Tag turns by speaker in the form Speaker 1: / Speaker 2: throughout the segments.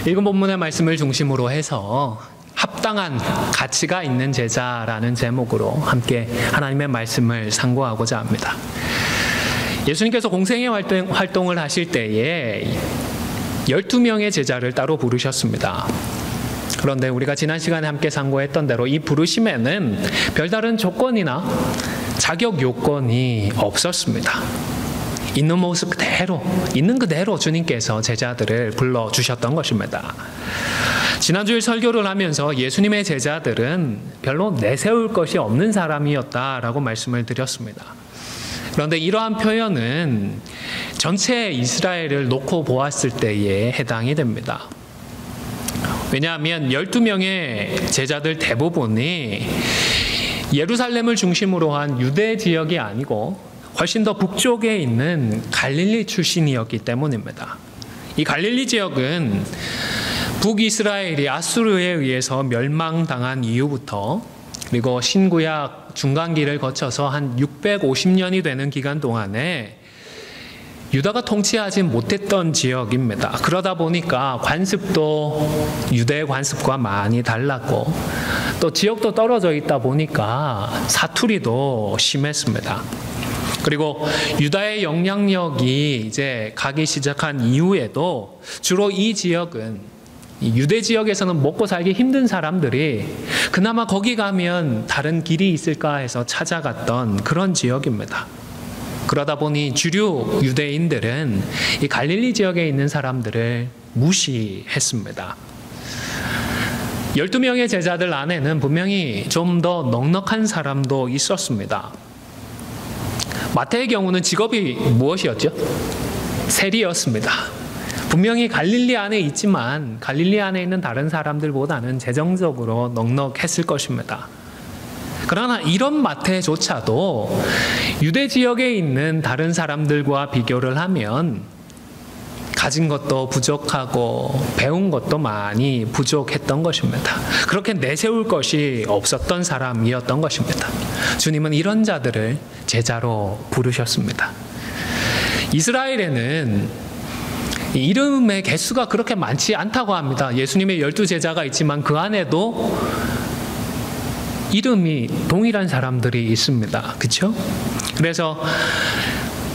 Speaker 1: 읽은 본문의 말씀을 중심으로 해서 합당한 가치가 있는 제자라는 제목으로 함께 하나님의 말씀을 상고하고자 합니다. 예수님께서 공생애 활동을 하실 때에 12명의 제자를 따로 부르셨습니다. 그런데 우리가 지난 시간에 함께 상고했던 대로 이 부르심에는 별다른 조건이나 자격 요건이 없었습니다. 있는 모습 그대로, 있는 그대로 주님께서 제자들을 불러주셨던 것입니다. 지난주에 설교를 하면서 예수님의 제자들은 별로 내세울 것이 없는 사람이었다라고 말씀을 드렸습니다. 그런데 이러한 표현은 전체 이스라엘을 놓고 보았을 때에 해당이 됩니다. 왜냐하면 12명의 제자들 대부분이 예루살렘을 중심으로 한 유대 지역이 아니고 훨씬 더 북쪽에 있는 갈릴리 출신이었기 때문입니다. 이 갈릴리 지역은 북이스라엘이 아수르에 의해서 멸망당한 이후부터 그리고 신구약 중간기를 거쳐서 한 650년이 되는 기간 동안에 유다가 통치하지 못했던 지역입니다. 그러다 보니까 관습도 유대의 관습과 많이 달랐고 또 지역도 떨어져 있다 보니까 사투리도 심했습니다. 그리고 유다의 영향력이 이제 가기 시작한 이후에도 주로 이 지역은 유대 지역에서는 먹고 살기 힘든 사람들이 그나마 거기 가면 다른 길이 있을까 해서 찾아갔던 그런 지역입니다. 그러다 보니 주류 유대인들은 이 갈릴리 지역에 있는 사람들을 무시했습니다. 12명의 제자들 안에는 분명히 좀 더 넉넉한 사람도 있었습니다. 마태의 경우는 직업이 무엇이었죠? 세리였습니다. 분명히 갈릴리 안에 있지만 갈릴리 안에 있는 다른 사람들보다는 재정적으로 넉넉했을 것입니다. 그러나 이런 마태조차도 유대 지역에 있는 다른 사람들과 비교를 하면 가진 것도 부족하고 배운 것도 많이 부족했던 것입니다. 그렇게 내세울 것이 없었던 사람이었던 것입니다. 주님은 이런 자들을 제자로 부르셨습니다. 이스라엘에는 이름의 개수가 그렇게 많지 않다고 합니다. 예수님의 12제자가 있지만 그 안에도 이름이 동일한 사람들이 있습니다. 그렇죠? 그래서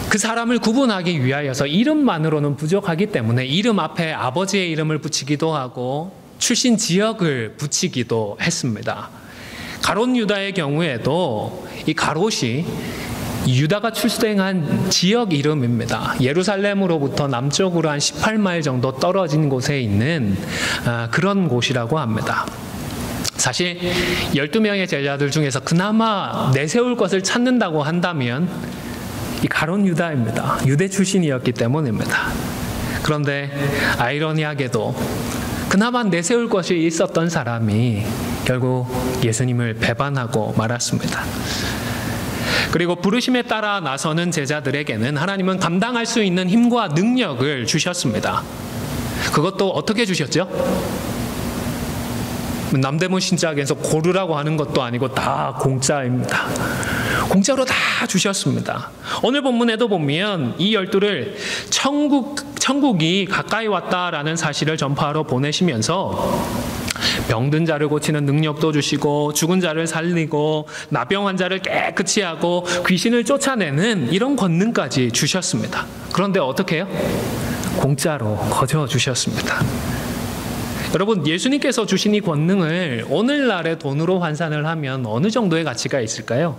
Speaker 1: 그 사람을 구분하기 위하여서 이름만으로는 부족하기 때문에 이름 앞에 아버지의 이름을 붙이기도 하고 출신 지역을 붙이기도 했습니다. 가롯 유다의 경우에도 이 가롯이 유다가 출생한 지역 이름입니다. 예루살렘으로부터 남쪽으로 한 18마일 정도 떨어진 곳에 있는 그런 곳이라고 합니다. 사실 12명의 제자들 중에서 그나마 내세울 것을 찾는다고 한다면 이 가롯 유다입니다. 유대 출신이었기 때문입니다. 그런데 아이러니하게도 그나마 내세울 것이 있었던 사람이 결국 예수님을 배반하고 말았습니다. 그리고 부르심에 따라 나서는 제자들에게는 하나님은 감당할 수 있는 힘과 능력을 주셨습니다. 그것도 어떻게 주셨죠? 남대문 신작에서 고르라고 하는 것도 아니고 다 공짜입니다. 공짜로 다 주셨습니다. 오늘 본문에도 보면 이 12를 천국이 가까이 왔다라는 사실을 전파하러 보내시면서 병든 자를 고치는 능력도 주시고 죽은 자를 살리고 나병 환자를 깨끗이 하고 귀신을 쫓아내는 이런 권능까지 주셨습니다. 그런데 어떻게 해요? 공짜로 거저 주셨습니다. 여러분, 예수님께서 주신 이 권능을 오늘날의 돈으로 환산을 하면 어느 정도의 가치가 있을까요?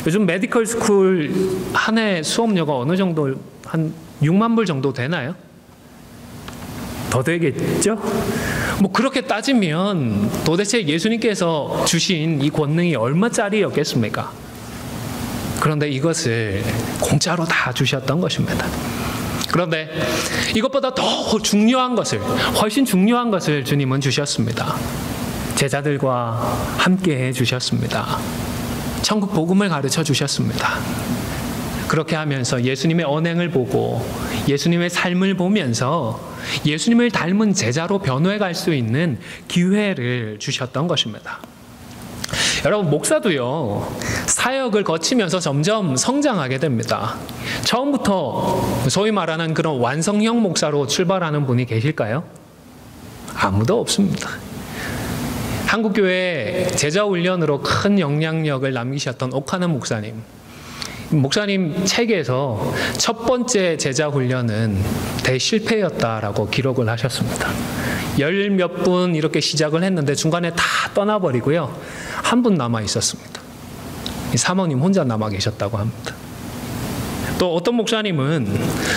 Speaker 1: 요즘 메디컬 스쿨 한 해 수업료가 어느 정도 한 6만 불 정도 되나요? 더 되겠죠? 뭐 그렇게 따지면 도대체 예수님께서 주신 이 권능이 얼마짜리였겠습니까? 그런데 이것을 공짜로 다 주셨던 것입니다. 그런데 이것보다 더 중요한 것을, 훨씬 중요한 것을 주님은 주셨습니다. 제자들과 함께 해 주셨습니다. 천국 복음을 가르쳐 주셨습니다. 그렇게 하면서 예수님의 언행을 보고 예수님의 삶을 보면서 예수님을 닮은 제자로 변호해 갈 수 있는 기회를 주셨던 것입니다. 여러분, 목사도요, 사역을 거치면서 점점 성장하게 됩니다. 처음부터 소위 말하는 그런 완성형 목사로 출발하는 분이 계실까요? 아무도 없습니다. 한국교회 제자훈련으로 큰 영향력을 남기셨던 오카는 목사님 책에서 첫 번째 제자훈련은 대실패였다라고 기록을 하셨습니다. 열 몇 분 이렇게 시작을 했는데 중간에 다 떠나버리고요. 한 분 남아 있었습니다. 사모님 혼자 남아 계셨다고 합니다. 또 어떤 목사님은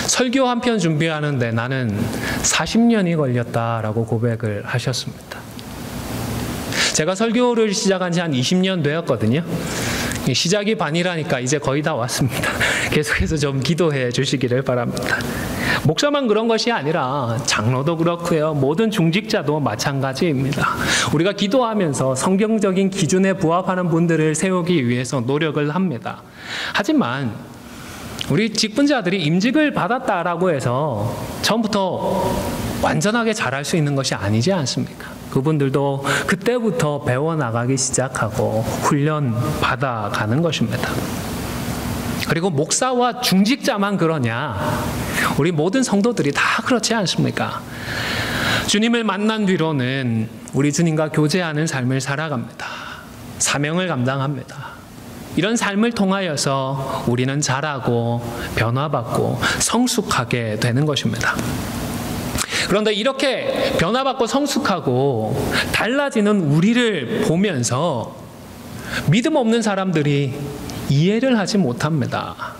Speaker 1: 설교 한 편 준비하는데 나는 40년이 걸렸다라고 고백을 하셨습니다. 제가 설교를 시작한 지 한 20년 되었거든요. 시작이 반이라니까 이제 거의 다 왔습니다. 계속해서 좀 기도해 주시기를 바랍니다. 목사만 그런 것이 아니라 장로도 그렇고요. 모든 중직자도 마찬가지입니다. 우리가 기도하면서 성경적인 기준에 부합하는 분들을 세우기 위해서 노력을 합니다. 하지만 우리 직분자들이 임직을 받았다라고 해서 처음부터 완전하게 잘할 수 있는 것이 아니지 않습니까? 그분들도 그때부터 배워나가기 시작하고 훈련 받아가는 것입니다. 그리고 목사와 중직자만 그러냐? 우리 모든 성도들이 다 그렇지 않습니까? 주님을 만난 뒤로는 우리 주님과 교제하는 삶을 살아갑니다. 사명을 감당합니다. 이런 삶을 통하여서 우리는 자라고 변화받고 성숙하게 되는 것입니다. 그런데 이렇게 변화받고 성숙하고 달라지는 우리를 보면서 믿음 없는 사람들이 이해를 하지 못합니다.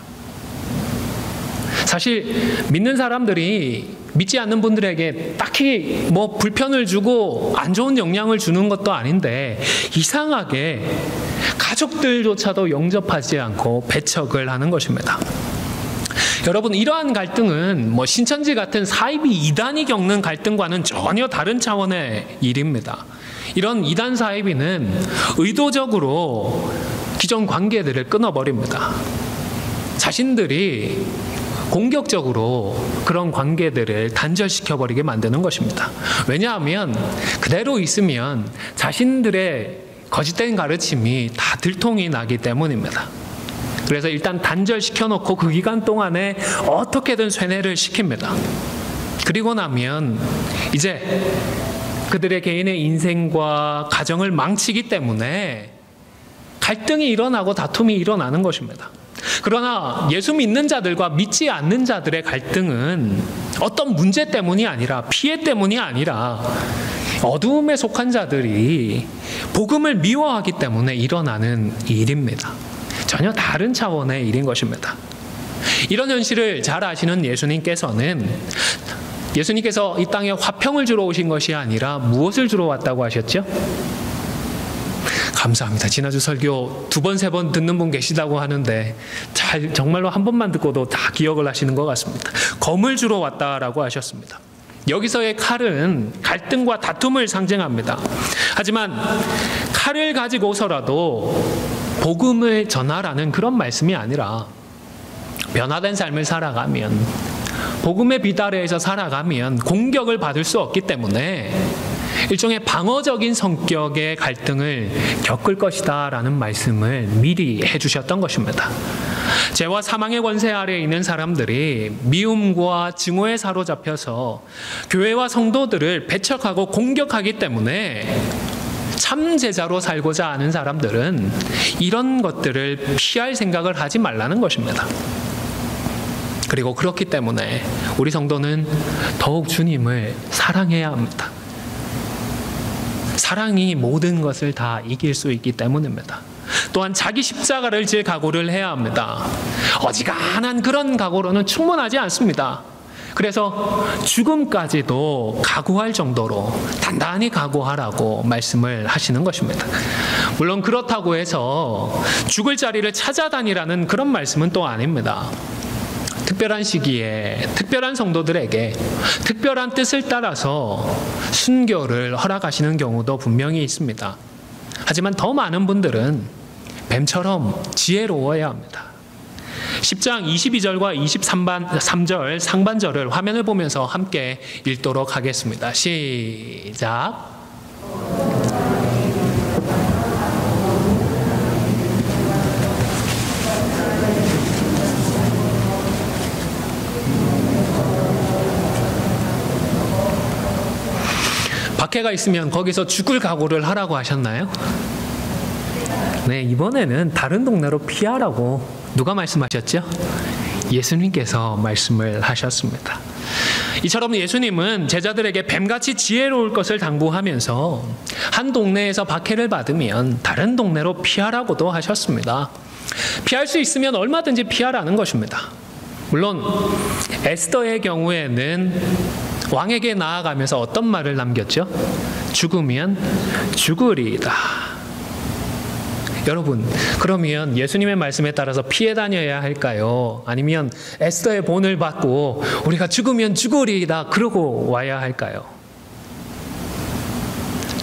Speaker 1: 사실 믿는 사람들이 믿지 않는 분들에게 딱히 뭐 불편을 주고 안 좋은 영향을 주는 것도 아닌데 이상하게 가족들조차도 영접하지 않고 배척을 하는 것입니다. 여러분, 이러한 갈등은 뭐 신천지 같은 사이비 이단이 겪는 갈등과는 전혀 다른 차원의 일입니다. 이런 이단 사이비는 의도적으로 기존 관계들을 끊어버립니다. 자신들이 공격적으로 그런 관계들을 단절시켜버리게 만드는 것입니다. 왜냐하면 그대로 있으면 자신들의 거짓된 가르침이 다 들통이 나기 때문입니다. 그래서 일단 단절시켜놓고 그 기간 동안에 어떻게든 쇠뇌를 시킵니다. 그리고 나면 이제 그들의 개인의 인생과 가정을 망치기 때문에 갈등이 일어나고 다툼이 일어나는 것입니다. 그러나 예수 믿는 자들과 믿지 않는 자들의 갈등은 어떤 문제 때문이 아니라 피해 때문이 아니라 어두움에 속한 자들이 복음을 미워하기 때문에 일어나는 일입니다. 전혀 다른 차원의 일인 것입니다. 이런 현실을 잘 아시는 예수님께서 이 땅에 화평을 주러 오신 것이 아니라 무엇을 주러 왔다고 하셨죠? 감사합니다. 지난주 설교 2번, 3번 듣는 분 계시다고 하는데 정말로 한 번만 듣고도 다 기억을 하시는 것 같습니다. 검을 주러 왔다라고 하셨습니다. 여기서의 칼은 갈등과 다툼을 상징합니다. 하지만 칼을 가지고서라도 복음을 전하라는 그런 말씀이 아니라 변화된 삶을 살아가면, 복음의 빛 아래에서 살아가면 공격을 받을 수 없기 때문에 일종의 방어적인 성격의 갈등을 겪을 것이다 라는 말씀을 미리 해주셨던 것입니다. 죄와 사망의 권세 아래에 있는 사람들이 미움과 증오에 사로잡혀서 교회와 성도들을 배척하고 공격하기 때문에 참 제자로 살고자 하는 사람들은 이런 것들을 피할 생각을 하지 말라는 것입니다. 그리고 그렇기 때문에 우리 성도는 더욱 주님을 사랑해야 합니다. 사랑이 모든 것을 다 이길 수 있기 때문입니다. 또한 자기 십자가를 질 각오를 해야 합니다. 어지간한 그런 각오로는 충분하지 않습니다. 그래서 죽음까지도 각오할 정도로 단단히 각오하라고 말씀을 하시는 것입니다. 물론 그렇다고 해서 죽을 자리를 찾아다니라는 그런 말씀은 또 아닙니다. 특별한 시기에 특별한 성도들에게 특별한 뜻을 따라서 순교를 허락하시는 경우도 분명히 있습니다. 하지만 더 많은 분들은 뱀처럼 지혜로워야 합니다. 10장 22절과 23절 상반절을 화면을 보면서 함께 읽도록 하겠습니다. 시작. 박해가 있으면 거기서 죽을 각오를 하라고 하셨나요? 네, 이번에는 다른 동네로 피하라고 누가 말씀하셨죠? 예수님께서 말씀을 하셨습니다. 이처럼 예수님은 제자들에게 뱀같이 지혜로울 것을 당부하면서 한 동네에서 박해를 받으면 다른 동네로 피하라고도 하셨습니다. 피할 수 있으면 얼마든지 피하라는 것입니다. 물론 에스더의 경우에는 왕에게 나아가면서 어떤 말을 남겼죠? 죽으면 죽으리이다. 여러분, 그러면 예수님의 말씀에 따라서 피해 다녀야 할까요? 아니면 에스더의 본을 받고 우리가 죽으면 죽으리이다 그러고 와야 할까요?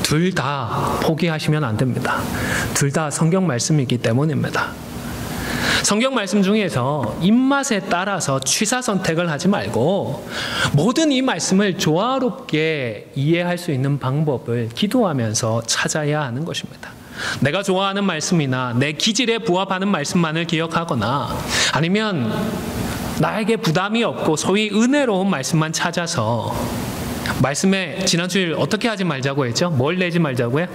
Speaker 1: 둘 다 포기하시면 안 됩니다. 둘 다 성경 말씀이기 때문입니다. 성경 말씀 중에서 입맛에 따라서 취사 선택을 하지 말고 모든 이 말씀을 조화롭게 이해할 수 있는 방법을 기도하면서 찾아야 하는 것입니다. 내가 좋아하는 말씀이나 내 기질에 부합하는 말씀만을 기억하거나 아니면 나에게 부담이 없고 소위 은혜로운 말씀만 찾아서 말씀에 지난주에 어떻게 하지 말자고 했죠? 뭘 내지 말자고요?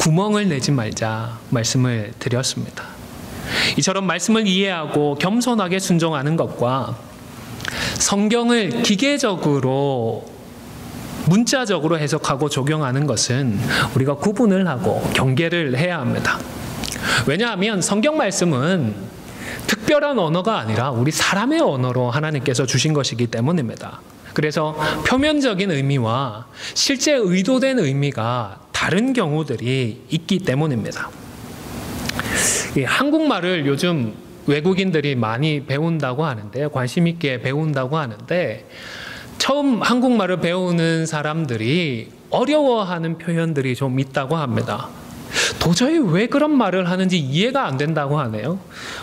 Speaker 1: 구멍을 내지 말자 말씀을 드렸습니다. 이처럼 말씀을 이해하고 겸손하게 순종하는 것과 성경을 기계적으로 문자적으로 해석하고 적용하는 것은 우리가 구분을 하고 경계를 해야 합니다. 왜냐하면 성경 말씀은 특별한 언어가 아니라 우리 사람의 언어로 하나님께서 주신 것이기 때문입니다. 그래서 표면적인 의미와 실제 의도된 의미가 다른 경우들이 있기 때문입니다. 한국말을 요즘 외국인들이 많이 배운다고 하는데, 관심 있게 배운다고 하는데, 처음 한국말을 배우는 사람들이 어려워하는 표현들이 좀 있다고 합니다. 도저히 왜 그런 말을 하는지 이해가 안 된다고 하네요.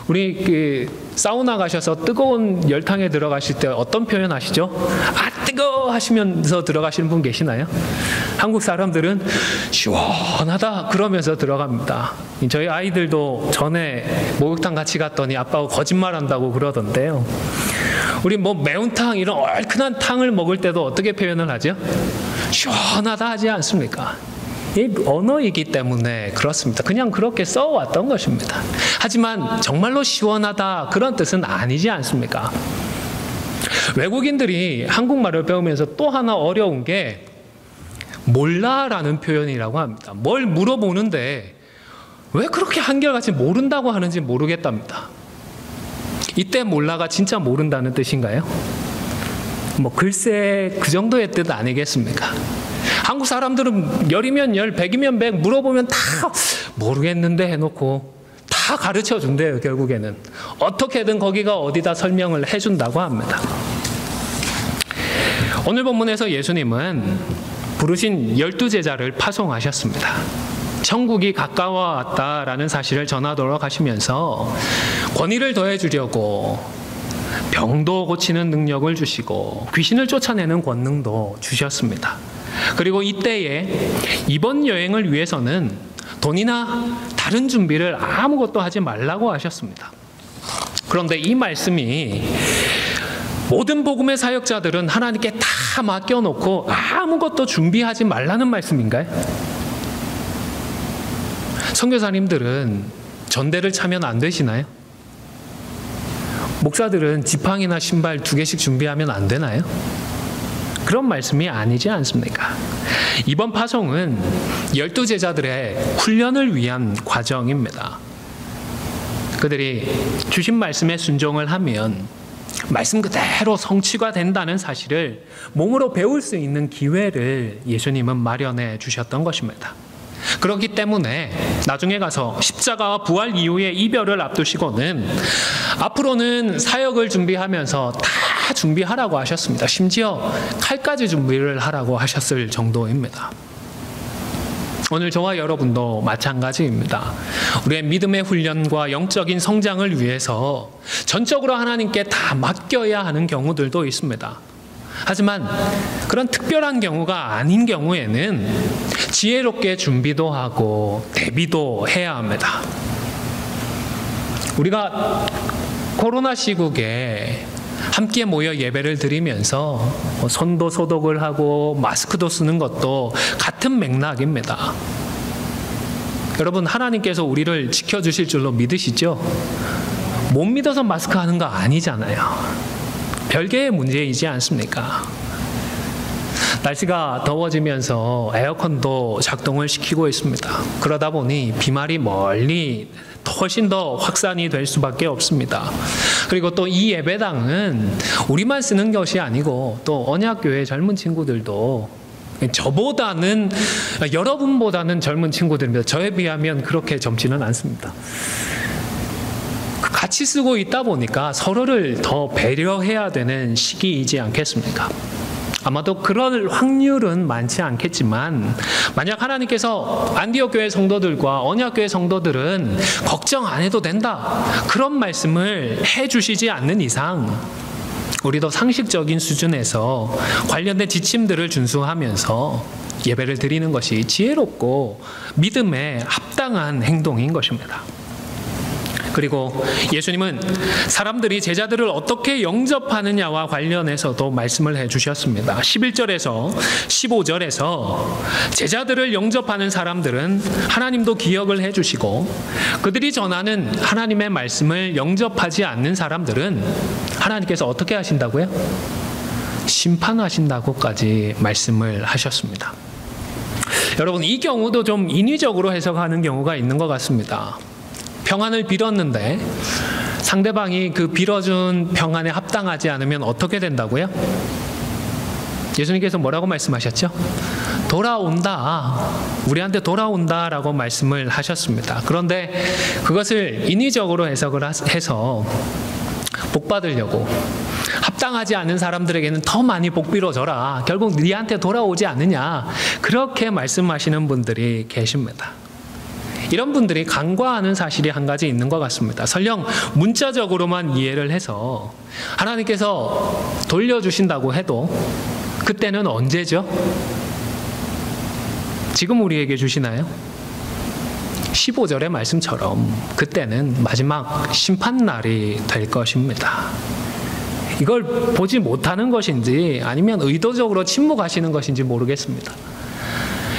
Speaker 1: 우리 사우나 가셔서 뜨거운 열탕에 들어가실 때 어떤 표현 하시죠? 아 뜨거워 하시면서 들어가시는 분 계시나요? 한국 사람들은 시원하다 그러면서 들어갑니다. 저희 아이들도 전에 목욕탕 같이 갔더니 아빠가 거짓말한다고 그러던데요. 우리 뭐 매운탕 이런 얼큰한 탕을 먹을 때도 어떻게 표현을 하죠? 시원하다 하지 않습니까? 이 언어이기 때문에 그렇습니다. 그냥 그렇게 써왔던 것입니다. 하지만 정말로 시원하다 그런 뜻은 아니지 않습니까? 외국인들이 한국말을 배우면서 또 하나 어려운 게 몰라라는 표현이라고 합니다. 뭘 물어보는데 왜 그렇게 한결같이 모른다고 하는지 모르겠답니다. 이때 몰라가 진짜 모른다는 뜻인가요? 뭐 글쎄 그 정도의 뜻 아니겠습니까? 한국 사람들은 열이면 열, 백이면 백 물어보면 다 모르겠는데 해놓고 다 가르쳐 준대요. 결국에는 어떻게든 거기가 어디다 설명을 해준다고 합니다. 오늘 본문에서 예수님은 부르신 12제자를 파송하셨습니다. 천국이 가까워왔다라는 사실을 전하도록 하시면서 권위를 더해주려고 병도 고치는 능력을 주시고 귀신을 쫓아내는 권능도 주셨습니다. 그리고 이때에 이번 여행을 위해서는 돈이나 다른 준비를 아무것도 하지 말라고 하셨습니다. 그런데 이 말씀이 모든 복음의 사역자들은 하나님께 다 맡겨놓고 아무것도 준비하지 말라는 말씀인가요? 선교사님들은 전대를 차면 안 되시나요? 목사들은 지팡이나 신발 2개씩 준비하면 안 되나요? 그런 말씀이 아니지 않습니까? 이번 파송은 12제자들의 훈련을 위한 과정입니다. 그들이 주신 말씀에 순종을 하면 말씀 그대로 성취가 된다는 사실을 몸으로 배울 수 있는 기회를 예수님은 마련해 주셨던 것입니다. 그렇기 때문에 나중에 가서 십자가와 부활 이후의 이별을 앞두시고는 앞으로는 사역을 준비하면서 다 준비하라고 하셨습니다. 심지어 칼까지 준비를 하라고 하셨을 정도입니다. 오늘 저와 여러분도 마찬가지입니다. 우리의 믿음의 훈련과 영적인 성장을 위해서 전적으로 하나님께 다 맡겨야 하는 경우들도 있습니다. 하지만 그런 특별한 경우가 아닌 경우에는 지혜롭게 준비도 하고 대비도 해야 합니다. 우리가 코로나 시국에 함께 모여 예배를 드리면서 손도 소독을 하고 마스크도 쓰는 것도 같은 맥락입니다. 여러분, 하나님께서 우리를 지켜주실 줄로 믿으시죠? 못 믿어서 마스크 하는 거 아니잖아요. 별개의 문제이지 않습니까? 날씨가 더워지면서 에어컨도 작동을 시키고 있습니다. 그러다 보니 비말이 멀리 훨씬 더 확산이 될 수밖에 없습니다. 그리고 또 이 예배당은 우리만 쓰는 것이 아니고 또 언약교회 젊은 친구들도 저보다는, 여러분보다는 젊은 친구들입니다. 저에 비하면 그렇게 젊지는 않습니다. 같이 쓰고 있다 보니까 서로를 더 배려해야 되는 시기이지 않겠습니까? 아마도 그럴 확률은 많지 않겠지만, 만약 하나님께서 안디옥 교회 성도들과 언약 교회 성도들은 걱정 안 해도 된다, 그런 말씀을 해주시지 않는 이상 우리도 상식적인 수준에서 관련된 지침들을 준수하면서 예배를 드리는 것이 지혜롭고 믿음에 합당한 행동인 것입니다. 그리고 예수님은 사람들이 제자들을 어떻게 영접하느냐와 관련해서도 말씀을 해주셨습니다. 11절에서 15절에서 제자들을 영접하는 사람들은 하나님도 기억을 해주시고, 그들이 전하는 하나님의 말씀을 영접하지 않는 사람들은 하나님께서 어떻게 하신다고요? 심판하신다고까지 말씀을 하셨습니다. 여러분, 이 경우도 좀 인위적으로 해석하는 경우가 있는 것 같습니다. 평안을 빌었는데 상대방이 그 빌어준 평안에 합당하지 않으면 어떻게 된다고요? 예수님께서 뭐라고 말씀하셨죠? 돌아온다. 우리한테 돌아온다라고 말씀을 하셨습니다. 그런데 그것을 인위적으로 해석을 해서 복 받으려고, 합당하지 않은 사람들에게는 더 많이 복 빌어줘라, 결국 네한테 돌아오지 않느냐, 그렇게 말씀하시는 분들이 계십니다. 이런 분들이 간과하는 사실이 한 가지 있는 것 같습니다. 설령 문자적으로만 이해를 해서 하나님께서 돌려주신다고 해도 그때는 언제죠? 지금 우리에게 주시나요? 15절의 말씀처럼 그때는 마지막 심판날이 될 것입니다. 이걸 보지 못하는 것인지 아니면 의도적으로 침묵하시는 것인지 모르겠습니다.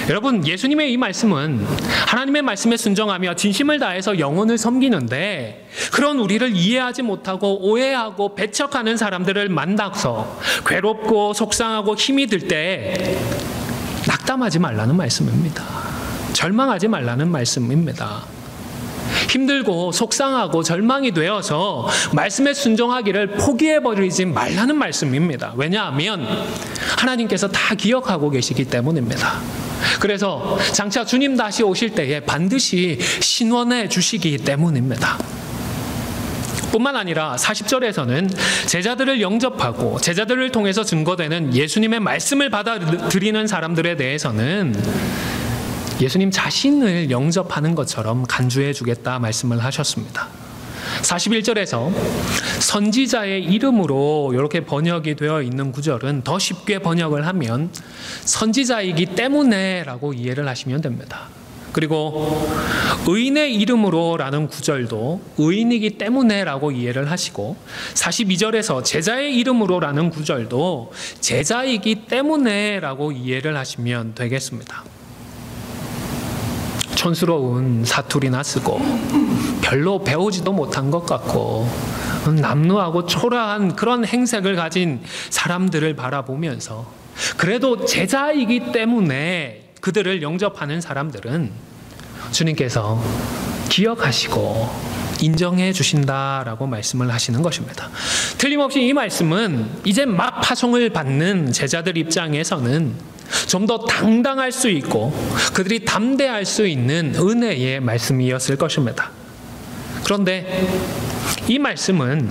Speaker 1: 여러분, 예수님의 이 말씀은 하나님의 말씀에 순종하며 진심을 다해서 영혼을 섬기는데, 그런 우리를 이해하지 못하고 오해하고 배척하는 사람들을 만나서 괴롭고 속상하고 힘이 들 때 낙담하지 말라는 말씀입니다. 절망하지 말라는 말씀입니다. 힘들고 속상하고 절망이 되어서 말씀에 순종하기를 포기해버리지 말라는 말씀입니다. 왜냐하면 하나님께서 다 기억하고 계시기 때문입니다. 그래서 장차 주님 다시 오실 때에 반드시 신원해 주시기 때문입니다. 뿐만 아니라 40절에서는 제자들을 영접하고 제자들을 통해서 증거되는 예수님의 말씀을 받아들이는 사람들에 대해서는 예수님 자신을 영접하는 것처럼 간주해 주겠다 말씀을 하셨습니다. 41절에서 선지자의 이름으로 이렇게 번역이 되어 있는 구절은 더 쉽게 번역을 하면 선지자이기 때문에 라고 이해를 하시면 됩니다. 그리고 의인의 이름으로 라는 구절도 의인이기 때문에 라고 이해를 하시고, 42절에서 제자의 이름으로 라는 구절도 제자이기 때문에 라고 이해를 하시면 되겠습니다. 촌스러운 사투리나 쓰고 별로 배우지도 못한 것 같고 남루하고 초라한 그런 행색을 가진 사람들을 바라보면서 그래도 제자이기 때문에 그들을 영접하는 사람들은 주님께서 기억하시고 인정해 주신다라고 말씀을 하시는 것입니다. 틀림없이 이 말씀은 이제 막 파송을 받는 제자들 입장에서는 좀 더 당당할 수 있고 그들이 담대할 수 있는 은혜의 말씀이었을 것입니다. 그런데 이 말씀은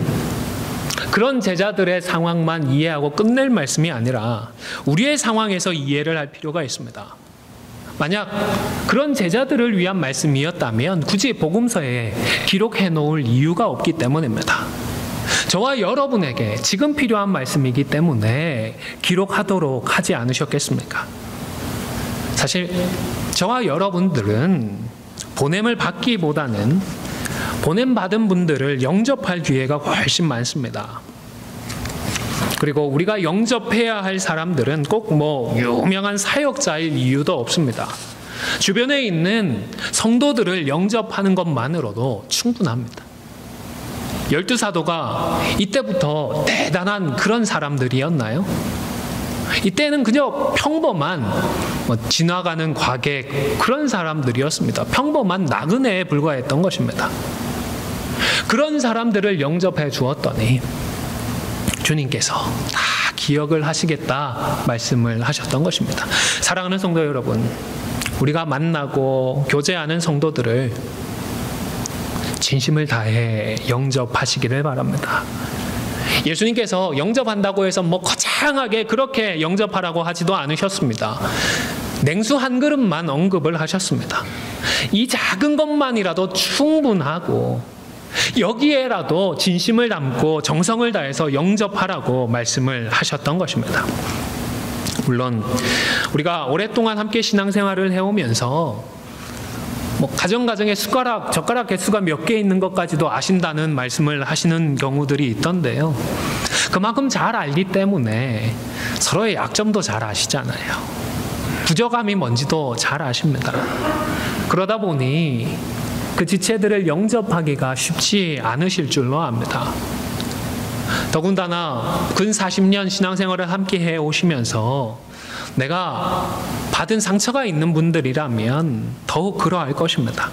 Speaker 1: 그런 제자들의 상황만 이해하고 끝낼 말씀이 아니라 우리의 상황에서 이해를 할 필요가 있습니다. 만약 그런 제자들을 위한 말씀이었다면 굳이 복음서에 기록해 놓을 이유가 없기 때문입니다. 저와 여러분에게 지금 필요한 말씀이기 때문에 기록하도록 하지 않으셨겠습니까? 사실 저와 여러분들은 보냄을 받기보다는 보냄받은 분들을 영접할 기회가 훨씬 많습니다. 그리고 우리가 영접해야 할 사람들은 꼭 뭐 유명한 사역자일 이유도 없습니다. 주변에 있는 성도들을 영접하는 것만으로도 충분합니다. 12사도가 이때부터 대단한 그런 사람들이었나요? 이때는 그저 평범한 지나가는 과객 그런 사람들이었습니다. 평범한 나그네에 불과했던 것입니다. 그런 사람들을 영접해 주었더니 주님께서 다 기억을 하시겠다 말씀을 하셨던 것입니다. 사랑하는 성도 여러분, 우리가 만나고 교제하는 성도들을 진심을 다해 영접하시기를 바랍니다. 예수님께서 영접한다고 해서 뭐 거창하게 그렇게 영접하라고 하지도 않으셨습니다. 냉수 한 그릇만 언급을 하셨습니다. 이 작은 것만이라도 충분하고 여기에라도 진심을 담고 정성을 다해서 영접하라고 말씀을 하셨던 것입니다. 물론 우리가 오랫동안 함께 신앙생활을 해오면서 가정에 젓가락 개수가 몇 개 있는 것까지도 아신다는 말씀을 하시는 경우들이 있던데요. 그만큼 잘 알기 때문에 서로의 약점도 잘 아시잖아요. 부족함이 뭔지도 잘 아십니다. 그러다 보니 그 지체들을 영접하기가 쉽지 않으실 줄로 압니다. 더군다나 근 40년 신앙생활을 함께 해오시면서 내가 받은 상처가 있는 분들이라면 더욱 그러할 것입니다.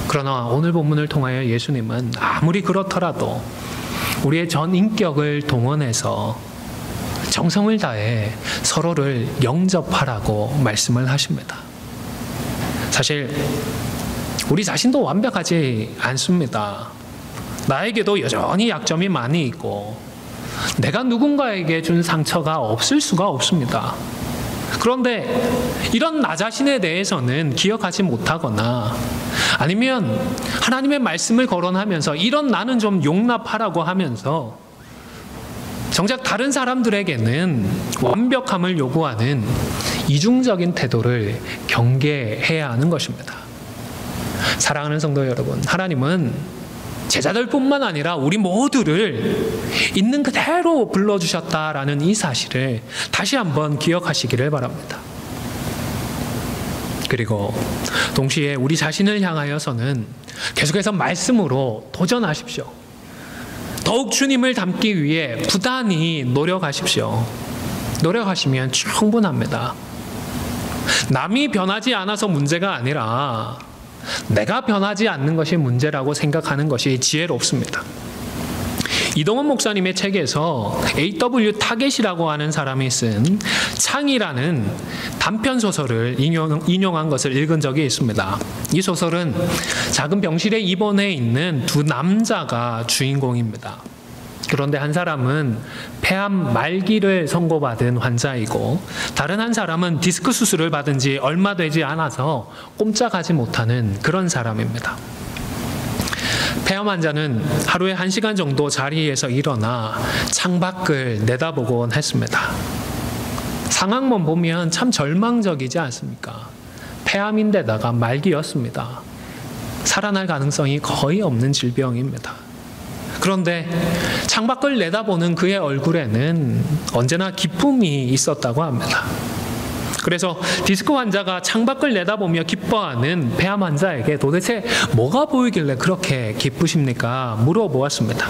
Speaker 1: 그러나 오늘 본문을 통하여 예수님은 아무리 그렇더라도 우리의 전 인격을 동원해서 정성을 다해 서로를 영접하라고 말씀을 하십니다. 사실 우리 자신도 완벽하지 않습니다. 나에게도 여전히 약점이 많이 있고 내가 누군가에게 준 상처가 없을 수가 없습니다. 그런데 이런 나 자신에 대해서는 기억하지 못하거나 아니면 하나님의 말씀을 거론하면서 이런 나는 좀 용납하라고 하면서 정작 다른 사람들에게는 완벽함을 요구하는 이중적인 태도를 경계해야 하는 것입니다. 사랑하는 성도 여러분, 하나님은 제자들뿐만 아니라 우리 모두를 있는 그대로 불러주셨다라는 이 사실을 다시 한번 기억하시기를 바랍니다. 그리고 동시에 우리 자신을 향하여서는 계속해서 말씀으로 도전하십시오. 더욱 주님을 닮기 위해 부단히 노력하십시오. 노력하시면 충분합니다. 남이 변하지 않아서 문제가 아니라 내가 변하지 않는 것이 문제라고 생각하는 것이 지혜롭습니다. 이동원 목사님의 책에서 A.W. 타겟이라고 하는 사람이 쓴 창이라는 단편 소설을 인용한 것을 읽은 적이 있습니다. 이 소설은 작은 병실에 입원해 있는 두 남자가 주인공입니다. 그런데 한 사람은 폐암 말기를 선고받은 환자이고 다른 한 사람은 디스크 수술을 받은 지 얼마 되지 않아서 꼼짝하지 못하는 그런 사람입니다. 폐암 환자는 하루에 1시간 정도 자리에서 일어나 창밖을 내다보곤 했습니다. 상황만 보면 참 절망적이지 않습니까? 폐암인데다가 말기였습니다. 살아날 가능성이 거의 없는 질병입니다. 그런데 창밖을 내다보는 그의 얼굴에는 언제나 기쁨이 있었다고 합니다. 그래서 디스크 환자가 창밖을 내다보며 기뻐하는 폐암 환자에게 도대체 뭐가 보이길래 그렇게 기쁘십니까? 물어보았습니다.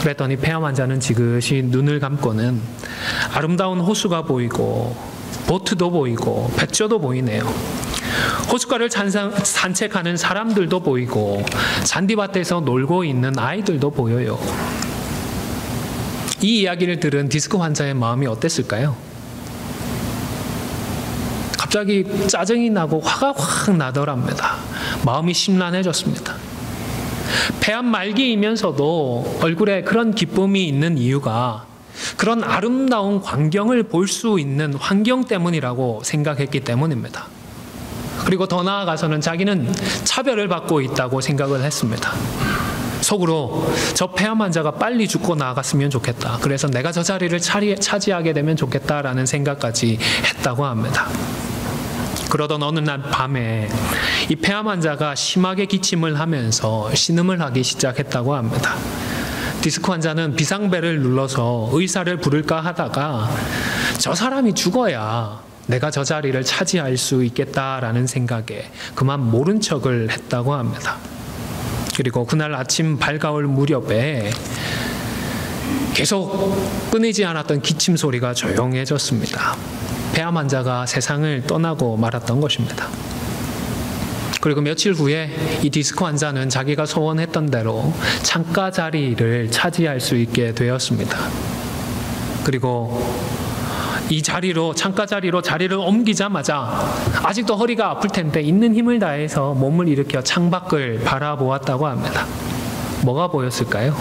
Speaker 1: 그랬더니 폐암 환자는 지그시 눈을 감고는 아름다운 호수가 보이고 보트도 보이고 백조도 보이네요. 호숫가를 산책하는 사람들도 보이고 잔디밭에서 놀고 있는 아이들도 보여요. 이 이야기를 들은 디스크 환자의 마음이 어땠을까요? 갑자기 짜증이 나고 화가 확 나더랍니다. 마음이 심란해졌습니다. 폐암 말기이면서도 얼굴에 그런 기쁨이 있는 이유가 그런 아름다운 광경을 볼 수 있는 환경 때문이라고 생각했기 때문입니다. 그리고 더 나아가서는 자기는 차별을 받고 있다고 생각을 했습니다. 속으로 저 폐암 환자가 빨리 죽고 나갔으면 좋겠다. 그래서 내가 저 자리를 차지하게 되면 좋겠다라는 생각까지 했다고 합니다. 그러던 어느 날 밤에 이 폐암 환자가 심하게 기침을 하면서 신음을 하기 시작했다고 합니다. 디스크 환자는 비상벨을 눌러서 의사를 부를까 하다가 저 사람이 죽어야 내가 저 자리를 차지할 수 있겠다라는 생각에 그만 모른 척을 했다고 합니다. 그리고 그날 아침 밝아올 무렵에 계속 끊이지 않았던 기침 소리가 조용해졌습니다. 폐암 환자가 세상을 떠나고 말았던 것입니다. 그리고 며칠 후에 이 디스크 환자는 자기가 소원했던 대로 창가 자리를 차지할 수 있게 되었습니다. 그리고 이 자리로, 창가 자리로 자리를 옮기자마자 아직도 허리가 아플 텐데 있는 힘을 다해서 몸을 일으켜 창밖을 바라보았다고 합니다. 뭐가 보였을까요?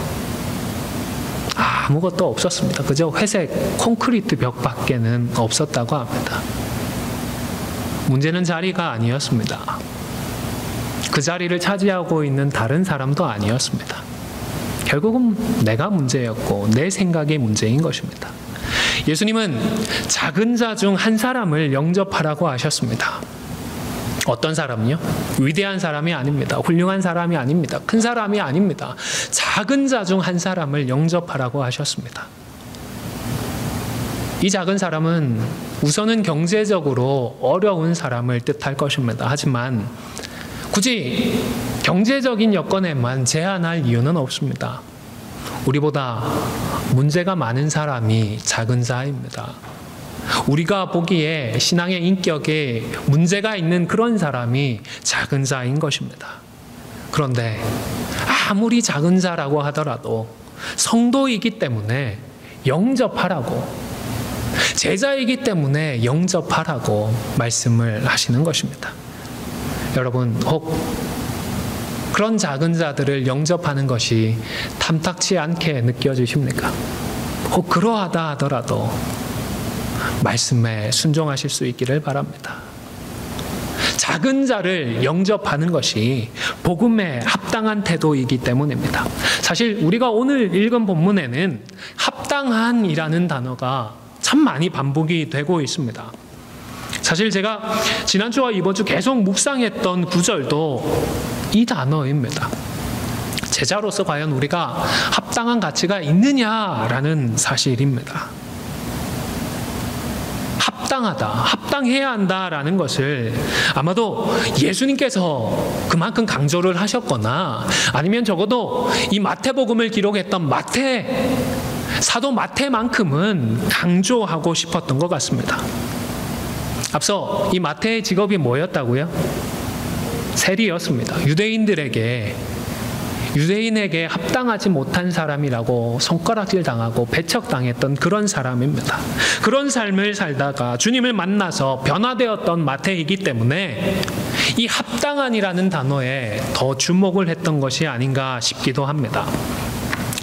Speaker 1: 아무것도 없었습니다. 그저 회색 콘크리트 벽밖에는 없었다고 합니다. 문제는 자리가 아니었습니다. 그 자리를 차지하고 있는 다른 사람도 아니었습니다. 결국은 내가 문제였고 내 생각이 문제인 것입니다. 예수님은 작은 자 중 한 사람을 영접하라고 하셨습니다. 어떤 사람이요? 위대한 사람이 아닙니다. 훌륭한 사람이 아닙니다. 큰 사람이 아닙니다. 작은 자 중 한 사람을 영접하라고 하셨습니다. 이 작은 사람은 우선은 경제적으로 어려운 사람을 뜻할 것입니다. 하지만 굳이 경제적인 여건에만 제한할 이유는 없습니다. 우리보다 문제가 많은 사람이 작은 자입니다. 우리가 보기에 신앙의 인격에 문제가 있는 그런 사람이 작은 자인 것입니다. 그런데 아무리 작은 자라고 하더라도 성도이기 때문에 영접하라고, 제자이기 때문에 영접하라고 말씀을 하시는 것입니다. 여러분, 혹 그런 작은 자들을 영접하는 것이 탐탁치 않게 느껴지십니까? 혹 그러하다 하더라도 말씀에 순종하실 수 있기를 바랍니다. 작은 자를 영접하는 것이 복음에 합당한 태도이기 때문입니다. 사실 우리가 오늘 읽은 본문에는 합당한이라는 단어가 참 많이 반복이 되고 있습니다. 사실 제가 지난주와 이번주 계속 묵상했던 구절도 이 단어입니다. 제자로서 과연 우리가 합당한 가치가 있느냐라는 사실입니다. 합당하다, 합당해야 한다라는 것을 아마도 예수님께서 그만큼 강조를 하셨거나 아니면 적어도 이 마태복음을 기록했던 사도 마태만큼은 강조하고 싶었던 것 같습니다. 앞서 이 마태의 직업이 뭐였다고요? 세리였습니다. 유대인에게 합당하지 못한 사람이라고 손가락질 당하고 배척당했던 그런 사람입니다. 그런 삶을 살다가 주님을 만나서 변화되었던 마태이기 때문에 이 합당한이라는 단어에 더 주목을 했던 것이 아닌가 싶기도 합니다.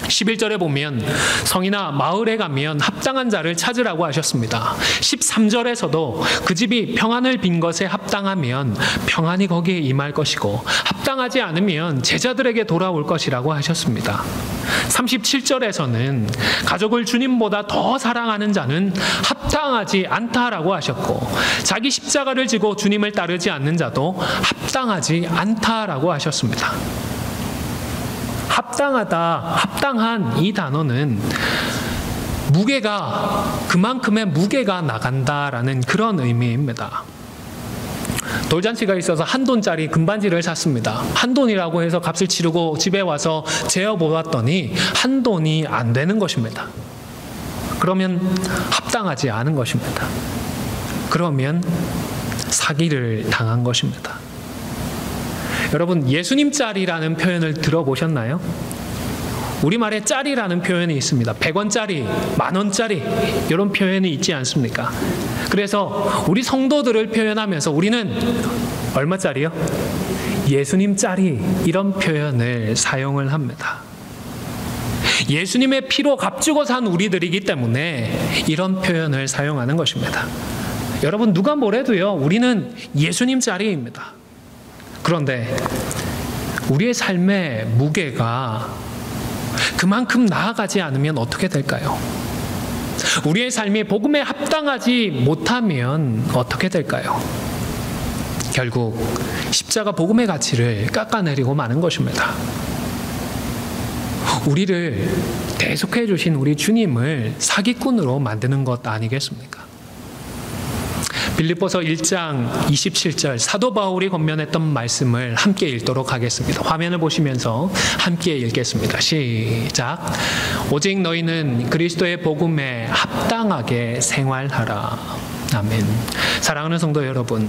Speaker 1: 11절에 보면 성이나 마을에 가면 합당한 자를 찾으라고 하셨습니다. 13절에서도 그 집이 평안을 빈 것에 합당하면 평안이 거기에 임할 것이고 합당하지 않으면 제자들에게 돌아올 것이라고 하셨습니다. 37절에서는 가족을 주님보다 더 사랑하는 자는 합당하지 않다라고 하셨고 자기 십자가를 지고 주님을 따르지 않는 자도 합당하지 않다라고 하셨습니다. 합당한 이 단어는 그만큼의 무게가 나간다라는 그런 의미입니다. 돌잔치가 있어서 한 돈짜리 금반지를 샀습니다. 한 돈이라고 해서 값을 치르고 집에 와서 재어보았더니 한 돈이 안 되는 것입니다. 그러면 합당하지 않은 것입니다. 그러면 사기를 당한 것입니다. 여러분, 예수님 짤이라는 표현을 들어보셨나요? 우리말에 짤이라는 표현이 있습니다. 100원짜리, 만원짜리 이런 표현이 있지 않습니까? 그래서 우리 성도들을 표현하면서 우리는 얼마짜리요? 예수님 짤이 이런 표현을 사용을 합니다. 예수님의 피로 값주고 산 우리들이기 때문에 이런 표현을 사용하는 것입니다. 여러분, 누가 뭐래도요, 우리는 예수님 짤이입니다. 그런데 우리의 삶의 무게가 그만큼 나아가지 않으면 어떻게 될까요? 우리의 삶이 복음에 합당하지 못하면 어떻게 될까요? 결국 십자가 복음의 가치를 깎아내리고 마는 것입니다. 우리를 대속해 주신 우리 주님을 사기꾼으로 만드는 것 아니겠습니까? 빌립보서 1장 27절 사도 바울이 권면했던 말씀을 함께 읽도록 하겠습니다. 화면을 보시면서 함께 읽겠습니다. 시작. 오직 너희는 그리스도의 복음에 합당하게 생활하라. 아멘. 사랑하는 성도 여러분,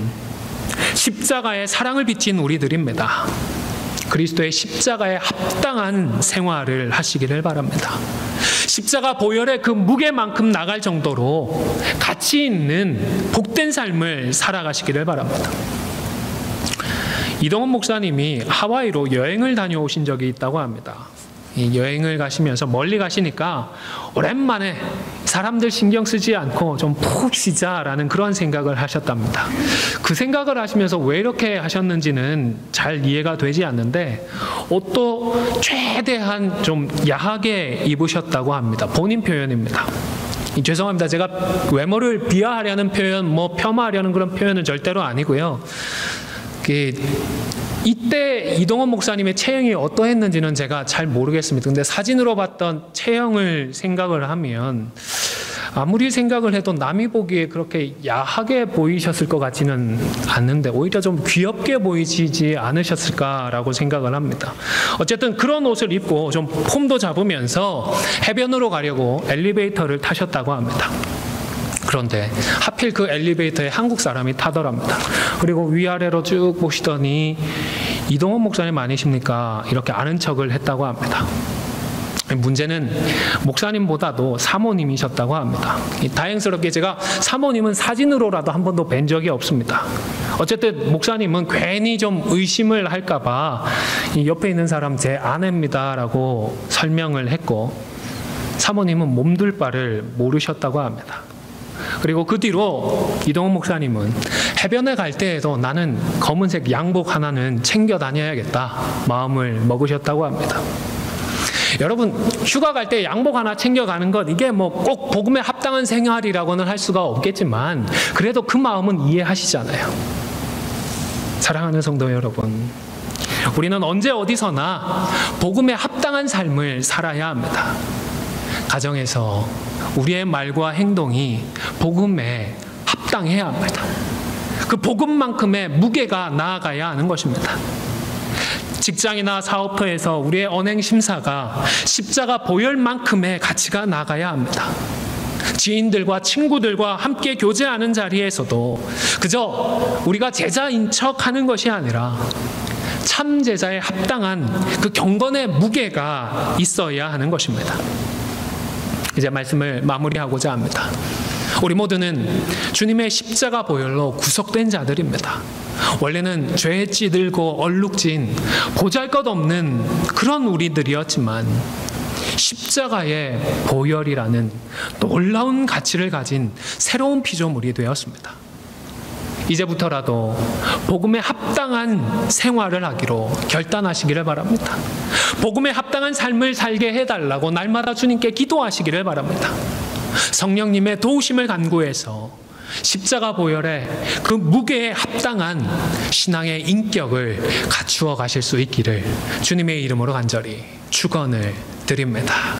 Speaker 1: 십자가의 사랑을 비친 우리들입니다. 그리스도의 십자가에 합당한 생활을 하시기를 바랍니다. 십자가 보혈의 그 무게만큼 나갈 정도로 가치 있는 복된 삶을 살아가시기를 바랍니다. 이동원 목사님이 하와이로 여행을 다녀오신 적이 있다고 합니다. 이 여행을 가시면서 멀리 가시니까 오랜만에 사람들 신경 쓰지 않고 좀 푹 쉬자라는 그런 생각을 하셨답니다. 그 생각을 하시면서 왜 이렇게 하셨는지는 잘 이해가 되지 않는데 옷도 최대한 좀 야하게 입으셨다고 합니다. 본인 표현입니다. 죄송합니다. 제가 외모를 비하하려는 표현, 폄하하려는 그런 표현은 절대로 아니고요. 이때 이동원 목사님의 체형이 어떠했는지는 제가 잘 모르겠습니다. 근데 사진으로 봤던 체형을 생각을 하면 아무리 생각을 해도 남이 보기에 그렇게 야하게 보이셨을 것 같지는 않는데 오히려 좀 귀엽게 보이지 않으셨을까라고 생각을 합니다. 어쨌든 그런 옷을 입고 좀 폼도 잡으면서 해변으로 가려고 엘리베이터를 타셨다고 합니다. 그런데 하필 그 엘리베이터에 한국 사람이 타더랍니다. 그리고 위아래로 쭉 보시더니 이동원 목사님 아니십니까? 이렇게 아는 척을 했다고 합니다. 문제는 목사님보다도 사모님이셨다고 합니다. 다행스럽게 제가 사모님은 사진으로라도 한 번도 뵌 적이 없습니다. 어쨌든 목사님은 괜히 좀 의심을 할까봐 옆에 있는 사람 제 아내입니다라고 설명을 했고 사모님은 몸둘 바를 모르셨다고 합니다. 그리고 그 뒤로 이동원 목사님은 해변에 갈 때에도 나는 검은색 양복 하나는 챙겨 다녀야겠다 마음을 먹으셨다고 합니다. 여러분, 휴가 갈 때 양복 하나 챙겨가는 것 이게 꼭 복음에 합당한 생활이라고는 할 수가 없겠지만 그래도 그 마음은 이해하시잖아요. 사랑하는 성도 여러분, 우리는 언제 어디서나 복음에 합당한 삶을 살아야 합니다. 가정에서 우리의 말과 행동이 복음에 합당해야 합니다. 그 복음만큼의 무게가 나아가야 하는 것입니다. 직장이나 사업터에서 우리의 언행 심사가 십자가 보혈만큼의 가치가 나가야 합니다. 지인들과 친구들과 함께 교제하는 자리에서도 그저 우리가 제자인 척하는 것이 아니라 참 제자에 합당한 그 경건의 무게가 있어야 하는 것입니다. 이제 말씀을 마무리하고자 합니다. 우리 모두는 주님의 십자가 보혈로 구속된 자들입니다. 원래는 죄에 찌들고 얼룩진 보잘것없는 그런 우리들이었지만 십자가의 보혈이라는 놀라운 가치를 가진 새로운 피조물이 되었습니다. 이제부터라도 복음에 합당한 생활을 하기로 결단하시기를 바랍니다. 복음에 합당한 삶을 살게 해달라고 날마다 주님께 기도하시기를 바랍니다. 성령님의 도우심을 간구해서 십자가 보혈의 그 무게에 합당한 신앙의 인격을 갖추어 가실 수 있기를 주님의 이름으로 간절히 축원을 드립니다.